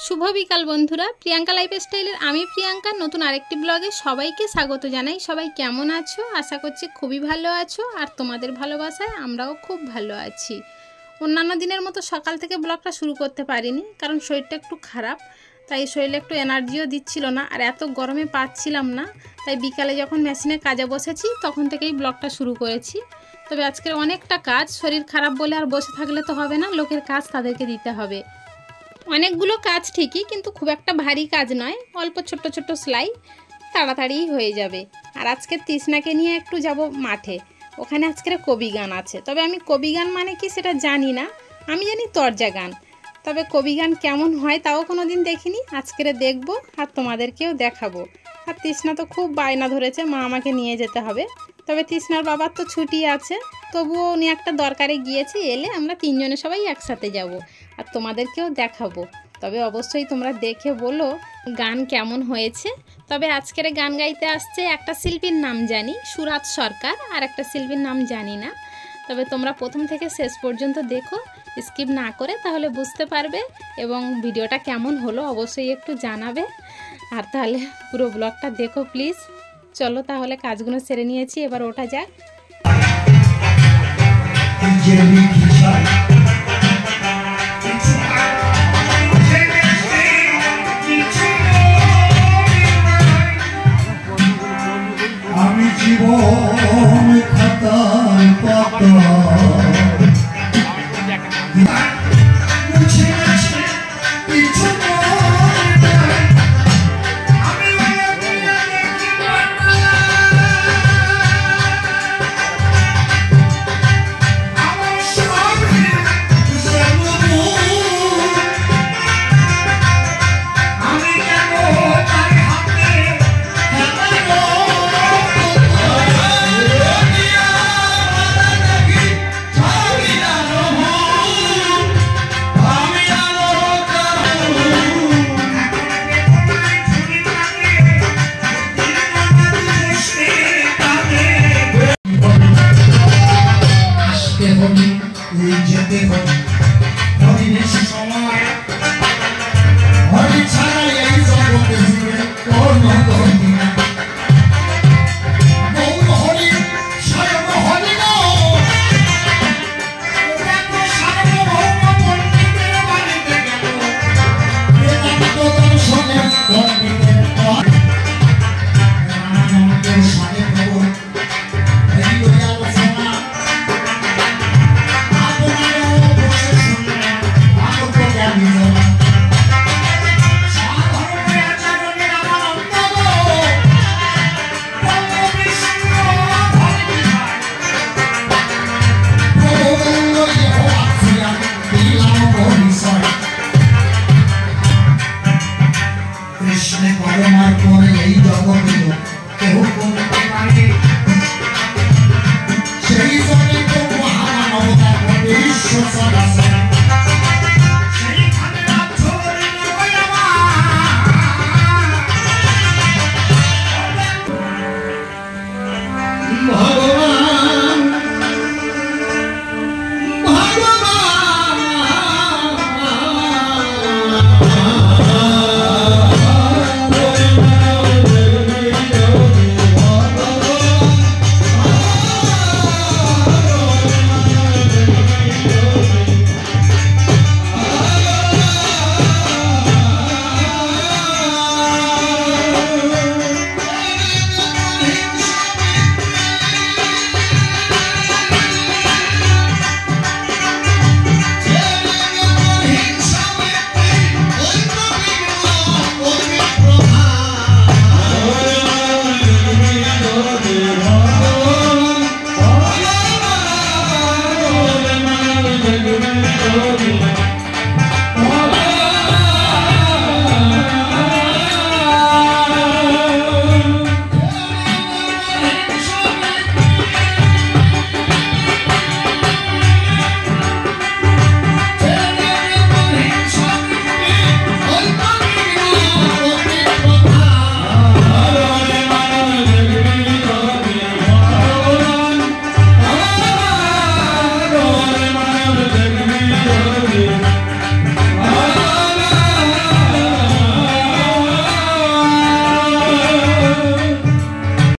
शुभ बिकाल बंधुरा प्रियंका लाइफस्टाइलेर आमी प्रियंका नतून आरेकटी ब्लगे सबाइके स्वागत जानाई। सबाई केमन आछो? आशा करछि खूबই ভালো আছো আর তোমাদের ভালোবাসায় আমরাও খুব ভালো আছি। অন্যান্য দিনের মতো সকাল থেকে ব্লগটা শুরু করতে পারিনি কারণ শরীরটা একটু খারাপ, তাই শরীরে একটু এনার্জিও দিচ্ছিল না আর এত গরমে পাচ্ছিলাম না, তাই বিকালে যখন মেশিনে কাজে বসেছি তখন থেকেই ব্লগটা শুরু করেছি। তবে আজকের অনেকটা কাজ, শরীর খারাপ বলে আর বসে থাকলে তো হবে না, লোকের কাজ তাদেরকে দিতে হবে। অনেকগুলো কাজ ঠিকই কিন্তু খুব একটা ভারী কাজ নয়, অল্প ছোট ছোট সেলাই তাড়াতাড়ি হয়ে যাবে। আর আজকে তৃষ্ণাকে নিয়ে একটু যাব মাঠে, ওখানে আজকের কবি গান আছে। তবে আমি কবি গান মানে কি সেটা জানি না, আমি জানি তরজা গান। তবে কবি গান কেমন হয় তাও কোনো দিন দেখিনি, আজকের দেখব আর তোমাদেরকেও দেখাবো। আর তৃষ্ণা তো খুব বায়না ধরেছে মা আমাকে নিয়ে যেতে হবে। তবে তৃষ্ণার বাবার তো ছুটি আছে, তবুও উনি একটা দরকারে গিয়েছে, এলে আমরা তিনজনে সবাই একসাথে যাব আর তোমাদেরকেও দেখাবো। তবে অবশ্যই তোমরা দেখে বলো গান কেমন হয়েছে। তবে আজকের গান গাইতে আসছে একটা শিল্পীর নাম জানি সুরাত সরকার, আর একটা শিল্পীর নাম জানি না। তবে তোমরা প্রথম থেকে শেষ পর্যন্ত দেখো, স্কিপ না করে, তাহলে বুঝতে পারবে এবং ভিডিওটা কেমন হলো অবশ্যই একটু জানাবে। আর তাহলে পুরো ব্লগটা দেখো প্লিজ। চলো তাহলে কাজগুলো সেরে নিয়েছি, এবার ওঠা যাক। আমি জীবন খাতায় পাতা মুছে গেছে কিছু যেতে হবে সময়